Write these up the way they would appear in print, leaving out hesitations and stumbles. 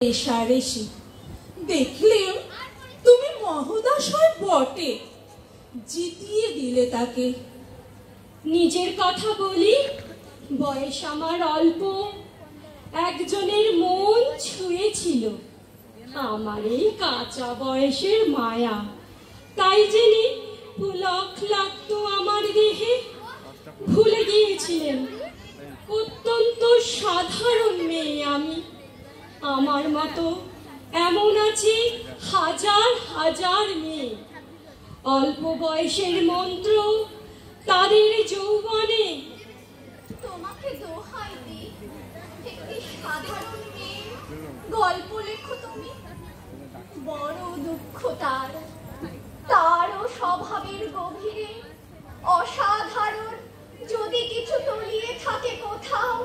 রেশারেশি দেখলেম তুমি মহোদয় বটে, জিতিয়ে দিলে তাকে। নিজের কথা বলি, বয়স আমার অল্প, একজনের মন ছুঁয়েছিল আমার এই কাঁচা বয়সের মায়া, তাই জেনে পুলক লাগতো আমার দেহে। ভুলে গিয়েছিলেন অত্যন্ত সাধারণ মেয়ে আমি। আমার মতো এমন আছে হাজার হাজার মেয়ে, অল্প বয়সের মন্ত্র তাদের যৌবনে। তোমাকে দোহাই দিই, একটি সাধারণ মেয়ে গল্প লেখো তুমি। বড় দুঃখ তারও স্বভাবের গভীরে অসাধারণ যদি কিছু তলিয়ে থাকে কোথাও,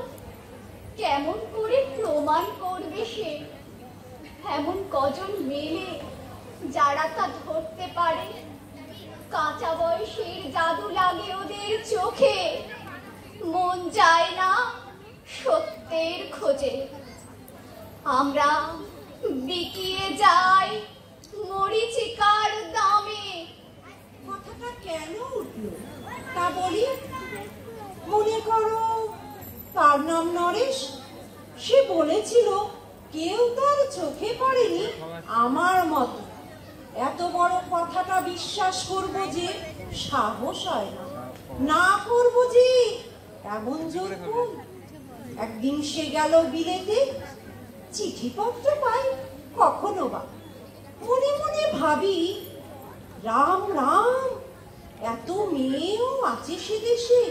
কেমন করে প্রমাণ করবে সে? এমন কজন মেলে যারা তা ধরতে পারে? কাঁচা বয়সের জাদু লাগে ওদের চোখে, মন যায় না সত্যের খোঁজে। আমরা বিকিয়ে যাই মরিচিকার দামে। কথাটা কেন উঠল তা বলি। মনে করো তার নাম নরেশ, সে বলেছিল কেউ তার চোখে পড়েনি আমার মতো। এত বড় কথাটা বিশ্বাস করব যে সাহস হয় না, না করব যে এমন জোর কোন। একদিন সে গেল বিলেতে, চিঠিপত্র পাই কখনো বা। মনে মনে ভাবি, রাম রাম, এত মেয়েও আছে সে দেশে,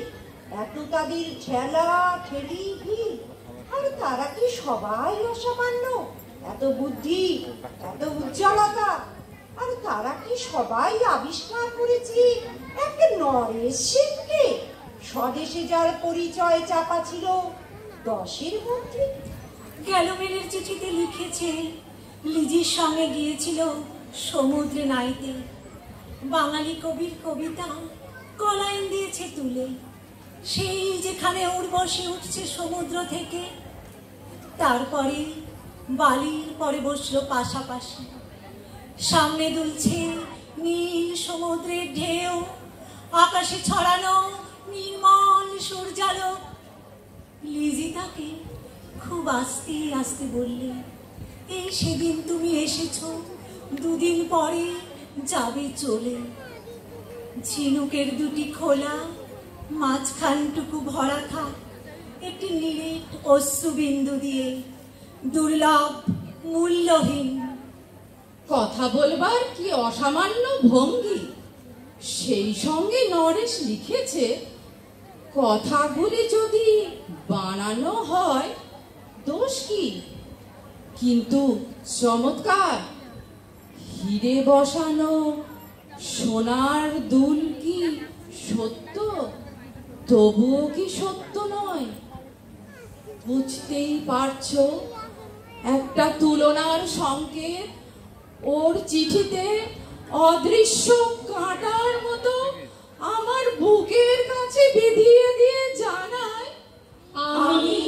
এত তাদের ঠেলা ঠেলি ভিড়, আর তারা কি সবাই অসামান্য? এত বুদ্ধি, এত উজ্জ্বলতা, আর তারা কি সবাই আবিষ্কার করেছে এক নরেশ সেনকে, স্বদেশে যার পরিচয় চাপা ছিল 10-এর মধ্যে। গ্যালোমেলের চিঠিতে লিখেছে লিজির সঙ্গে গিয়েছিল সমুদ্রে নাইতে, বাঙালি কবির কবিতা কলাইন দিয়েছে তুলে, সেই যেখানে উর্বশী উঠছে সমুদ্র থেকে। তারপরে বালির পরে বসলো পাশাপাশি, সামনে দুলছে নীল সমুদ্রের ঢেউ, আকাশে ছড়ানো নির্মল সূর্যালোক। লিজি তাকে খুব আস্তে আস্তে বললে, এই সেদিন তুমি এসেছো, দুদিন পরে যাবে চলে। ঝিনুকের দুটি খোলা, মাঝখানটুকু ভরা থাক একটি নীলেট অশ্রুবিন্দু দিয়ে, দুর্লভ মূল্যহীন। কথা বলবার কি অসামান্য ভঙ্গি! সেই সঙ্গে নরেশ লিখেছে, কথাগুলি যদি বানানো হয় দোষ কি, কিন্তু চমৎকার। হিরে বসানো সোনার দুল কি সত্য? তবুও কি সত্য নয়? বুঝতেই পারছো একটা তুলনার সংকেত ওর চিঠিতে অদৃশ্য কাঁটার মতো আমার বুকের কাছে বিধিয়ে দিয়ে জানায়, আমি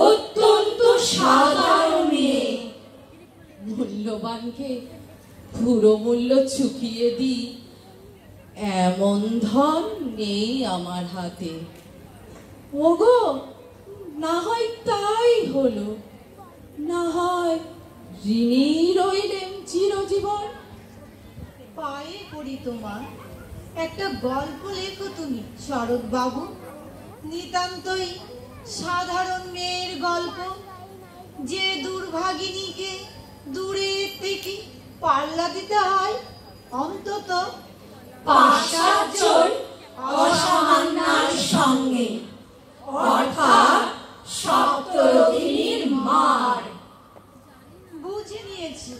অত্যন্ত সাধারণ মেয়ে। মূল্যবানকে পুরো মূল্য চুকিয়ে দিই, এমন ধন নেই আমার হাতে। ওগো, না হয় তাই হলো, না হয় ঋণী রইলেম চিরজীবন। পায়ে পড়ি তোমার, একটা গল্প লেখো তুমি শরৎ বাবু, নিতান্তই সাধারণ মেয়ের গল্প, যে দুর্ভাগিনীকে দূরে থেকে পাল্লা দিতে হয় অন্তত 5-7 জন অসামান্যার সঙ্গে, অর্থাৎ সপ্তরথিনীর মার। বুঝে নিয়েছি,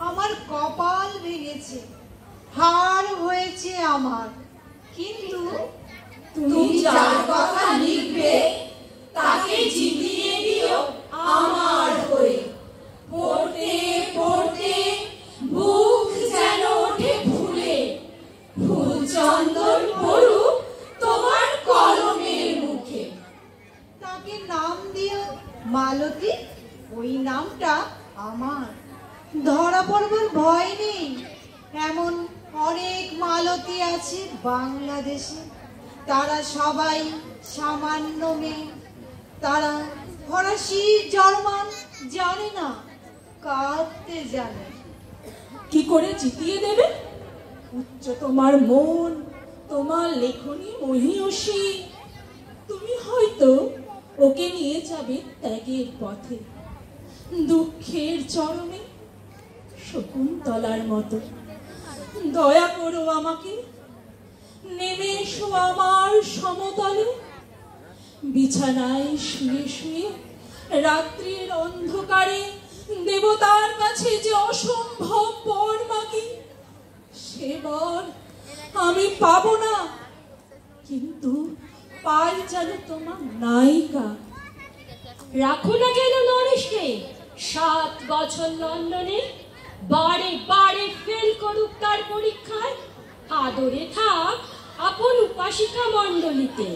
আমার কপাল ভেঙেছে, হার হয়েছে আমার। কিন্তু তুমি যার কথা লিখবে তাকে জিতিয়ে দিও আমার হয়ে। পড়তে পড়তে বুক যেন ওঠে ফুলে, ফুল চন্দন পড়ুক তোমার কলমের মুখে। তাকে নাম দিও মালতী, ওই নামটা আমার ধরা পড়বার ভয় নেই। এমন অনেক মালতী আছে বাংলাদেশে, তারা সবাই সামান্য মেয়ে। তারা ফরাসি জার্মান জানে না, কাঁদতে জানে। কি করে জিতিয়ে দেবে? উচ্চ তোমার মন, তোমার লেখনী মহীয়সী। তুমি হয়তো ওকে নিয়ে যাবে ত্যাগের পথে, দুঃখের চরমে, শকুন্তলার মতো। দয়া করো আমাকে, নেমে এসো আমার সমতলে। বিছানায় শুয়ে শুয়ে রাত্রির অন্ধকারে দেবতার কাছে যে অসম্ভব বর মাগি, সে বর আমি পাবো না, কিন্তু পাই যেন তোমার নায়িকা। রাখো না কেন নরেশকে 7 বছর লন্ডনে, বারে বারে ফেল করুক তার পরীক্ষায়। আদরে থাক আপন উপাসিকা মণ্ডলীতে।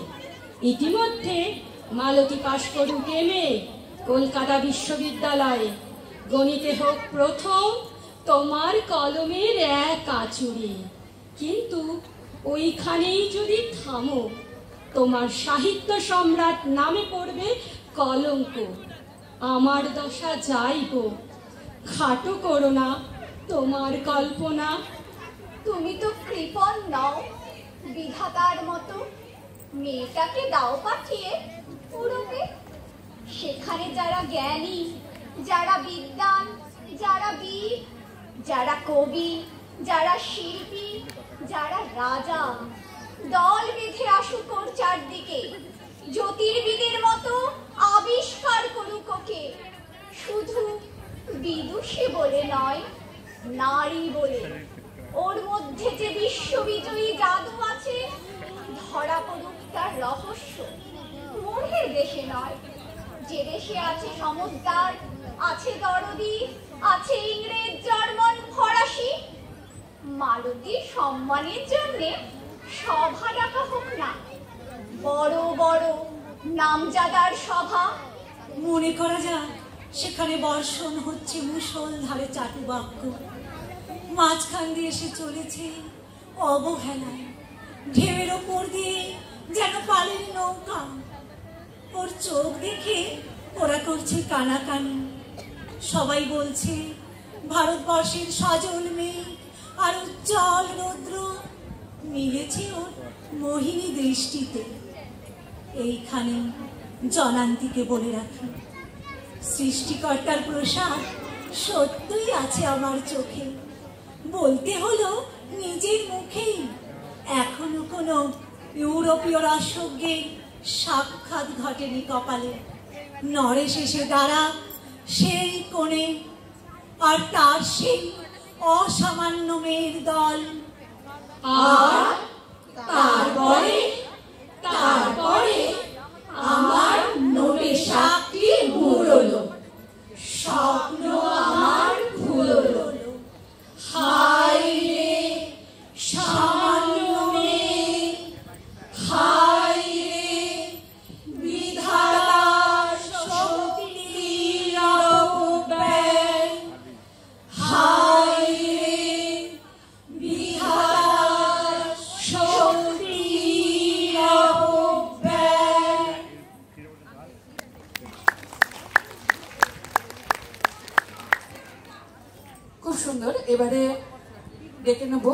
ইতিমধ্যে মালতী পাশ করুক এমএ কলকাতা বিশ্ববিদ্যালয়ে। গণিতে হোক প্রথম, তোমার কলমের এক আঁচুড়ে। কিন্তু ওইখানেই যদি থামো, তোমার সাহিত্য সম্রাট নামে পড়বে কলঙ্ক। আমার দশা যাইব, খাটো করো না তোমার কল্পনা। তুমি তো কৃপণ নও বিধাতার মতো, মেয়েটাকে দাও পাঠিয়ে পুরোকে। সেখানে যারা জ্ঞানী, যারা বিদ্বান, যারা বীর, যারা কবি, যারা শিল্পী, যারা রাজা, দল বেঁধে আসুক ওর চারদিকে। জ্যোতির্বিদের মতো আবিষ্কার করুক ওকে, শুধু বিদুষী বলে নয়, নারী বলে। ওর মধ্যে যে বিশ্ববিজয়ী জাদু আছে, ধরা পড়ুক তার রহস্য। মোহের দেশে নয়, যে দেশে আছে সমুদ্র, আছে দরদি, আছে ইংরেজ, জার্মান, ফরাসি। মালতীর সম্মানের জন্যে সভা ডাকা হোক না, বড় বড় নামজাদার সভা। মনে করা যাক সেখানে বর্ষণ হচ্ছে মুষলধারে চাটুবাক্য। মাঝখান দিয়ে এসে চলেছে অবহেলায়, ঢেউয়ের ওপর দিয়ে যেন পালের নৌকা। ওর চোখ দেখে ওরা করছে কানাকানি। সবাই বলছে ভারতবর্ষের সজল মেঘ আর উজ্জ্বল রৌদ্র মিলেছে ওর মোহিনী দৃষ্টিতে। এইখানে জনান্তিকে বলে রাখি, সৃষ্টিকর্তার প্রসাদ সত্যই আছে আমার চোখে। বলতে হলো নিজের মুখেই, এখনো কোনো ইউরোপীয় রসজ্ঞের সাক্ষাৎ ঘটেনি কপালে। নরেশ এসে দাঁড়া সেই কোণে, আর তার সেই অসামান্য মেয়ের দল। আর তারপরে আমার নোটে সাপটি মুড়লো, স্বপ্ন আমার ভুল হলো। হায় রে সামান্য মেয়ে, হায় রে বিধাতার শক্তির অপব্যয়, হায় রে বিধাতার শক্তির অপব্যয়। খুব সুন্দর। এবারে ডেকে নেবো